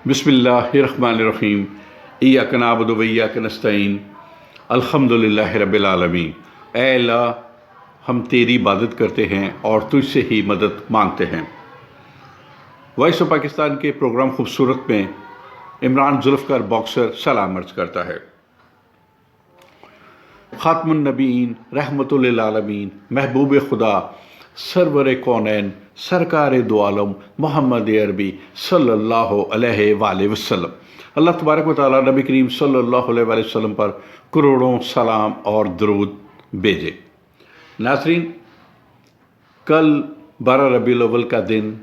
بسم اللہ الرحمن الرحیم ایاک نعبد و ایاک نستعین الحمدللہ رب العالمین۔ اے اللہ، ہم تیری عبادت کرتے ہیں اور تجھ سے ہی مدد مانگتے ہیں۔ وائس آف پاکستان کے پروگرام خوبصورت میں عمران ذوالفقار باکسر سلام عرض کرتا ہے۔ خاتم النبیین، رحمت للعالمین، محبوب خدا، سرور کونین، سرکار دو عالم محمد عربی صلی اللہ علیہ وآلہ وسلم۔ اللہ تبارک و تعالیٰ نبی کریم صلی اللہ علیہ وآلہ وسلم پر کروڑوں سلام اور درود بھیجے۔ ناظرین، کل 12 ربیع الاول کا دن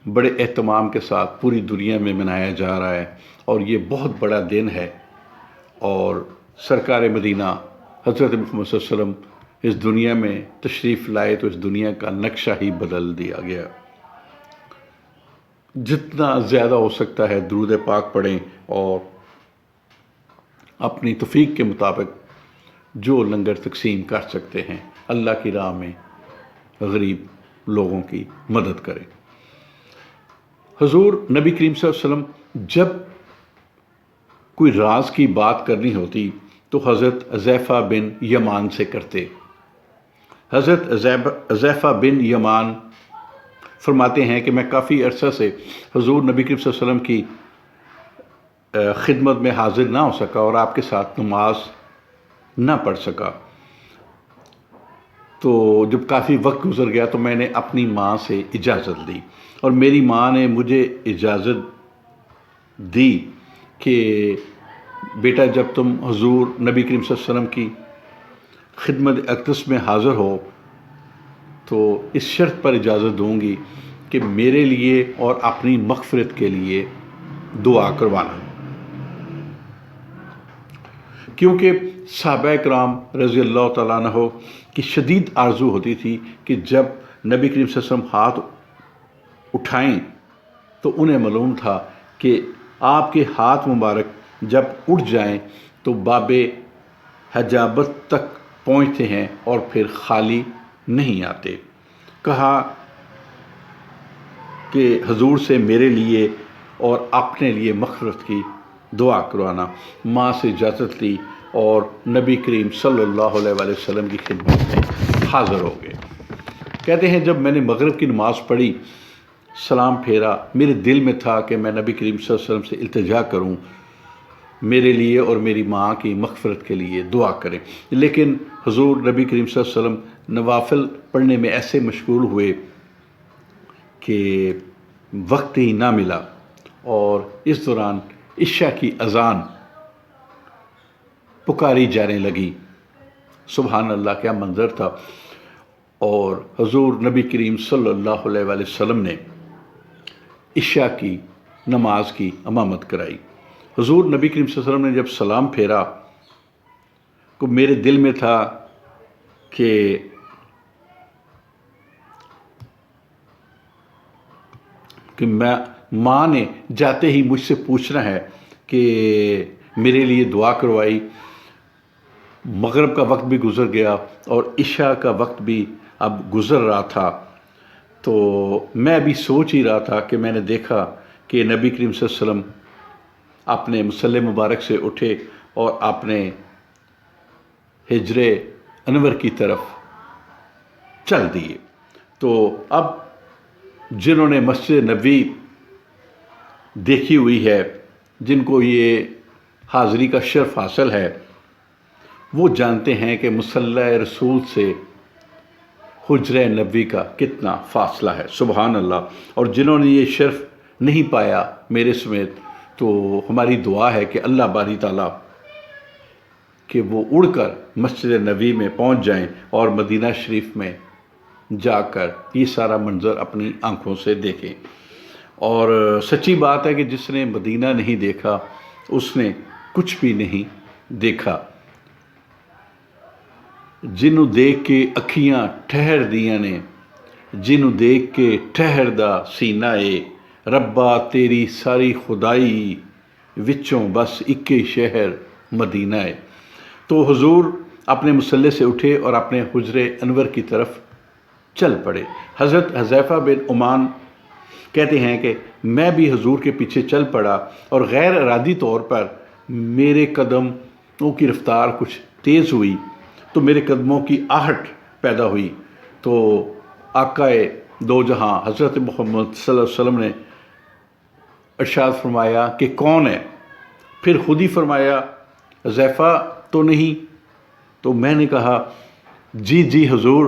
بڑے اہتمام کے ساتھ پوری دنیا میں منایا جا رہا ہے، اور یہ بہت بڑا دن ہے، اور سرکار مدینہ حضرت محمد صلی اللہ علیہ وسلم اس دنیا میں تشریف لائے تو اس دنیا کا نقشہ ہی بدل دیا گیا۔ جتنا زیادہ ہو سکتا ہے درود پاک پڑھیں، اور اپنی توفیق کے مطابق جو لنگر تقسیم کر سکتے ہیں اللہ کی راہ میں غریب لوگوں کی مدد کریں۔ حضور نبی کریم صلی اللہ علیہ وسلم جب کوئی راز کی بات کرنی ہوتی تو حضرت حذیفہ بن یمان سے کرتے۔ حضرت حذیفہ بن یمان فرماتے ہیں کہ میں کافی عرصہ سے حضور نبی کریم صلی اللہ علیہ وسلم کی خدمت میں حاضر نہ ہو سکا اور آپ کے ساتھ نماز نہ پڑھ سکا۔ تو جب کافی وقت گزر گیا تو میں نے اپنی ماں سے اجازت لی، اور میری ماں نے مجھے اجازت دی کہ بیٹا، جب تم حضور نبی کریم صلی اللہ علیہ وسلم کی خدمت اقدس میں حاضر ہو تو اس شرط پر اجازت دوں گی کہ میرے لیے اور اپنی مغفرت کے لیے دعا کروانا، کیونکہ صحابہ کرام رضی اللہ تعالیٰ عنہ کی شدید آرزو ہوتی تھی کہ جب نبی کریم صلی اللہ علیہ وسلم ہاتھ اٹھائیں تو انہیں معلوم تھا کہ آپ کے ہاتھ مبارک جب اٹھ جائیں تو باب حجابت تک پہنچتے ہیں اور پھر خالی نہیں آتے۔ کہا کہ حضور سے میرے لیے اور اپنے لیے مغفرت کی دعا کروانا۔ ماں سے اجازت لی اور نبی کریم صلی اللہ علیہ وآلہ وسلم کی خدمت میں حاضر ہو گئے۔ کہتے ہیں جب میں نے مغرب کی نماز پڑھی، سلام پھیرا، میرے دل میں تھا کہ میں نبی کریم صلی اللہ علیہ وسلم سے التجا کروں، میرے لیے اور میری ماں کی مغفرت کے لیے دعا کریں، لیکن حضور نبی کریم صلی اللہ علیہ وسلم نوافل پڑھنے میں ایسے مشغول ہوئے کہ وقت ہی نہ ملا، اور اس دوران عشاء کی اذان پکاری جانے لگی۔ سبحان اللہ، کیا منظر تھا! اور حضور نبی کریم صلی اللہ علیہ وآلہ وسلم نے عشاء کی نماز کی امامت کرائی۔ حضور نبی کریم صلی اللہ علیہ وسلم نے جب سلام پھیرا تو میرے دل میں تھا کہ ماں نے جاتے ہی مجھ سے پوچھنا ہے کہ میرے لیے دعا کروائی۔ مغرب کا وقت بھی گزر گیا اور عشاء کا وقت بھی اب گزر رہا تھا، تو میں ابھی سوچ ہی رہا تھا کہ میں نے دیکھا کہ نبی کریم صلی اللہ علیہ وسلم اپنے مصلی مبارک سے اٹھے اور اپنے حجر انور کی طرف چل دیے۔ تو اب جنہوں نے مسجد نبوی دیکھی ہوئی ہے، جن کو یہ حاضری کا شرف حاصل ہے، وہ جانتے ہیں کہ مصلی رسول سے حجر نبوی کا کتنا فاصلہ ہے۔ سبحان اللہ! اور جنہوں نے یہ شرف نہیں پایا میرے سمیت، تو ہماری دعا ہے کہ اللہ باری تعالیٰ کہ وہ اڑ کر مسجد نبوی میں پہنچ جائیں اور مدینہ شریف میں جا کر یہ سارا منظر اپنی آنکھوں سے دیکھیں۔ اور سچی بات ہے کہ جس نے مدینہ نہیں دیکھا اس نے کچھ بھی نہیں دیکھا۔ جنوں دیکھ کے اکھیاں ٹھہر دیاں نے، جنوں دیکھ کے ٹھہر دا سینہ اے، ربا تیری ساری خدائی وچوں بس اکے شہر مدینہ ہے۔ تو حضور اپنے مصلی سے اٹھے اور اپنے حجر انور کی طرف چل پڑے۔ حضرت حذیفہ بن یمان کہتے ہیں کہ میں بھی حضور کے پیچھے چل پڑا اور غیر ارادی طور پر میرے قدموں کی رفتار کچھ تیز ہوئی تو میرے قدموں کی آہٹ پیدا ہوئی، تو آقا دو جہاں حضرت محمد صلی اللہ علیہ وسلم نے ارشاد فرمایا کہ کون ہے؟ پھر خود ہی فرمایا حذیفہ تو نہیں؟ تو میں نے کہا جی جی حضور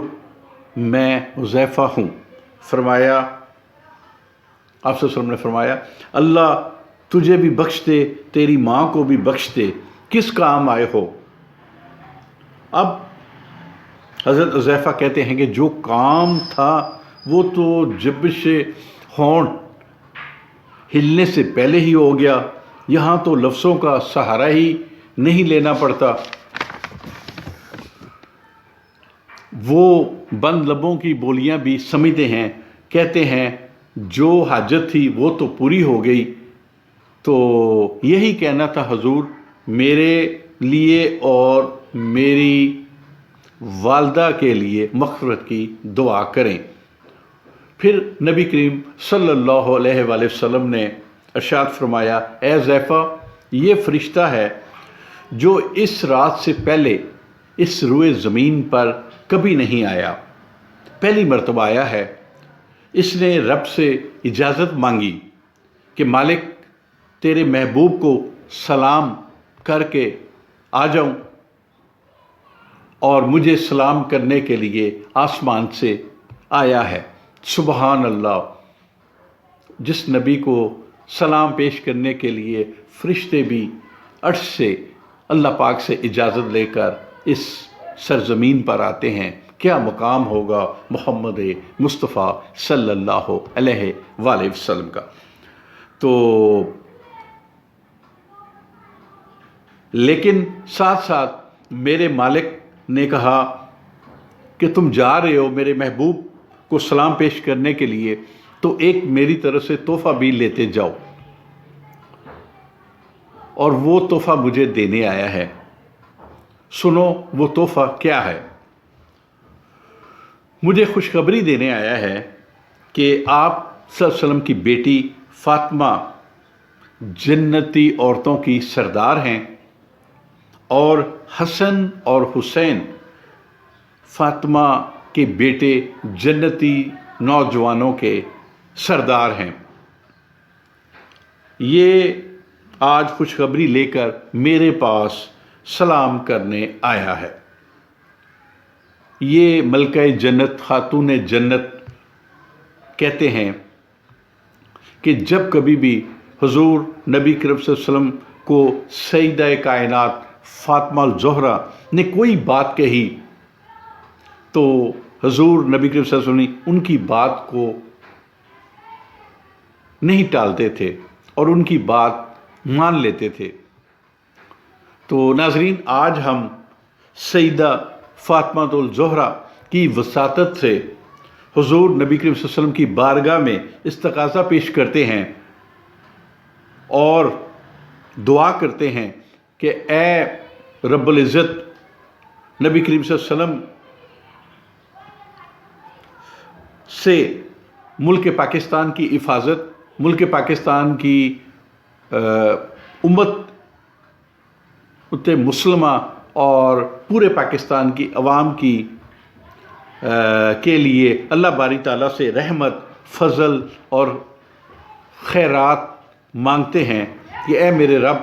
میں حذیفہ ہوں۔ فرمایا آپ صلی اللہ علیہ وسلم نے فرمایا اللہ تجھے بھی بخش دے، تیری ماں کو بھی بخش دے، کس کام آئے ہو؟ اب حضرت حذیفہ کہتے ہیں کہ جو کام تھا وہ تو جبش ہونٹ ہلنے سے پہلے ہی ہو گیا، یہاں تو لفظوں کا سہارا ہی نہیں لینا پڑتا۔ وہ بند لبوں کی بولیاں بھی سمجھتے ہیں، کہتے ہیں جو حاجت تھی وہ تو پوری ہو گئی، تو یہی کہنا تھا حضور میرے لیے اور میری والدہ کے لیے مغفرت کی دعا کریں۔ پھر نبی کریم صلی اللہ علیہ وآلہ وسلم نے ارشاد فرمایا اے حذیفہ یہ فرشتہ ہے جو اس رات سے پہلے اس روئے زمین پر کبھی نہیں آیا، پہلی مرتبہ آیا ہے۔ اس نے رب سے اجازت مانگی کہ مالک تیرے محبوب کو سلام کر کے آ جاؤں، اور مجھے سلام کرنے کے لیے آسمان سے آیا ہے۔ سبحان اللہ، جس نبی کو سلام پیش کرنے کے لیے فرشتے بھی عرش سے اللہ پاک سے اجازت لے کر اس سرزمین پر آتے ہیں، کیا مقام ہوگا محمد مصطفیٰ صلی اللہ علیہ وآلہ وسلم کا۔ تو لیکن ساتھ ساتھ میرے مالک نے کہا کہ تم جا رہے ہو میرے محبوب کو سلام پیش کرنے کے لیے، تو ایک میری طرف سے تحفہ بھی لیتے جاؤ، اور وہ تحفہ مجھے دینے آیا ہے۔ سنو وہ تحفہ کیا ہے؟ مجھے خوشخبری دینے آیا ہے کہ آپ صلی اللہ علیہ وسلم کی بیٹی فاطمہ جنتی عورتوں کی سردار ہیں، اور حسن اور حسین فاطمہ کے بیٹے جنتی نوجوانوں کے سردار ہیں۔ یہ آج خوشخبری لے کر میرے پاس سلام کرنے آیا ہے۔ یہ ملکہ جنت خاتون جنت کہتے ہیں کہ جب کبھی بھی حضور نبی کریم صلی اللہ علیہ وسلم کو سیدہ کائنات فاطمہ الزہرا نے کوئی بات کہی تو حضور نبی کریم صلی اللہ علیہ وسلم ان کی بات کو نہیں ٹالتے تھے اور ان کی بات مان لیتے تھے۔ تو ناظرین، آج ہم سیدہ فاطمہ الزہرا کی وساطت سے حضور نبی کریم صلی اللہ علیہ وسلم کی بارگاہ میں استغاثہ پیش کرتے ہیں اور دعا کرتے ہیں کہ اے رب العزت نبی کریم صلی اللہ علیہ وسلم سے ملک پاکستان کی حفاظت، ملک پاکستان کی امت مسلمہ اور پورے پاکستان کی عوام کی کے لیے اللہ باری تعالیٰ سے رحمت، فضل اور خیرات مانگتے ہیں کہ اے میرے رب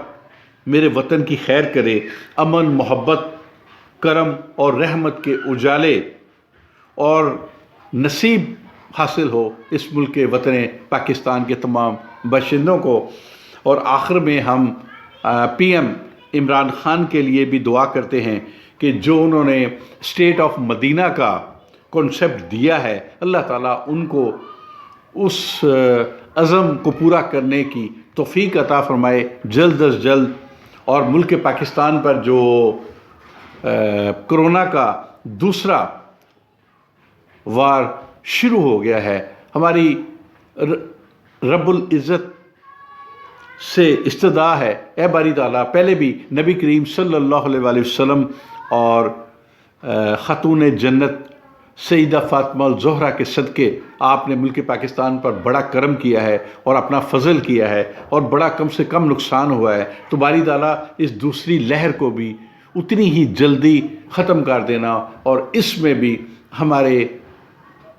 میرے وطن کی خیر کرے، امن، محبت، کرم اور رحمت کے اجالے اور نصیب حاصل ہو اس ملک وطن پاکستان کے تمام باشندوں کو۔ اور آخر میں ہم پی ایم عمران خان کے لیے بھی دعا کرتے ہیں کہ جو انہوں نے اسٹیٹ آف مدینہ کا کنسیپٹ دیا ہے، اللہ تعالیٰ ان کو اس عزم کو پورا کرنے کی توفیق عطا فرمائے جلد از جلد، اور ملک پاکستان پر جو کرونا کا دوسرا وار شروع ہو گیا ہے، ہماری رب العزت سے استدعا ہے اے باری تعالیٰ پہلے بھی نبی کریم صلی اللہ علیہ وآلہ وسلم اور خاتون جنت سیدہ فاطمہ الزہرا کے صدقے آپ نے ملک پاکستان پر بڑا کرم کیا ہے اور اپنا فضل کیا ہے اور بڑا کم سے کم نقصان ہوا ہے، تو باری تعالیٰ اس دوسری لہر کو بھی اتنی ہی جلدی ختم کر دینا اور اس میں بھی ہمارے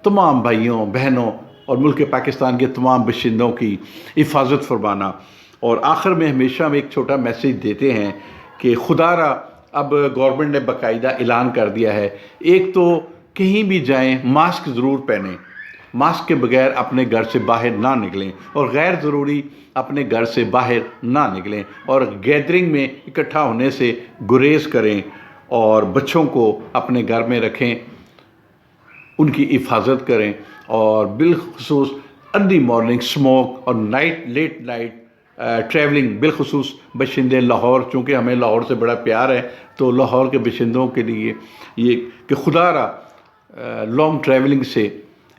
تمام بھائیوں بہنوں اور ملک پاکستان کے تمام باشندوں کی حفاظت فرمانا۔ اور آخر میں ہمیشہ ہم ایک چھوٹا میسیج دیتے ہیں کہ خدا را اب گورنمنٹ نے باقاعدہ اعلان کر دیا ہے، ایک تو کہیں بھی جائیں ماسک ضرور پہنیں، ماسک کے بغیر اپنے گھر سے باہر نہ نکلیں اور غیر ضروری اپنے گھر سے باہر نہ نکلیں اور گیدرنگ میں اکٹھا ہونے سے گریز کریں اور بچوں کو اپنے گھر میں رکھیں، ان کی حفاظت کریں اور بالخصوص ارلی مارننگ سموک اور لیٹ نائٹ ٹریولنگ، بالخصوص باشندے لاہور، چونکہ ہمیں لاہور سے بڑا پیار ہے تو لاہور کے باشندوں کے لیے یہ کہ خدا را لانگ ٹریولنگ سے،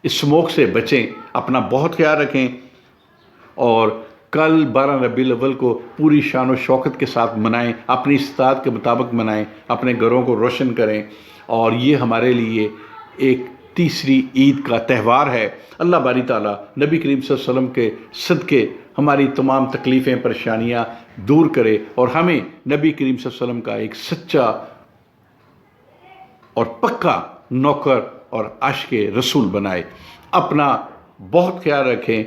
اسموک سے بچیں، اپنا بہت خیال رکھیں اور کل 12 ربیع الاول کو پوری شان و شوکت کے ساتھ منائیں، اپنی استطاعت کے مطابق منائیں، اپنے گھروں کو روشن کریں اور یہ ہمارے لیے ایک تیسری عید کا تہوار ہے۔ اللہ باری تعالیٰ نبی کریم صلی اللہ علیہ وسلم کے صدقے ہماری تمام تکلیفیں پریشانیاں دور کرے اور ہمیں نبی کریم صلی اللہ علیہ وسلم کا ایک سچا اور پکا نوکر اور عاشق رسول بنائے۔ اپنا بہت خیال رکھیں۔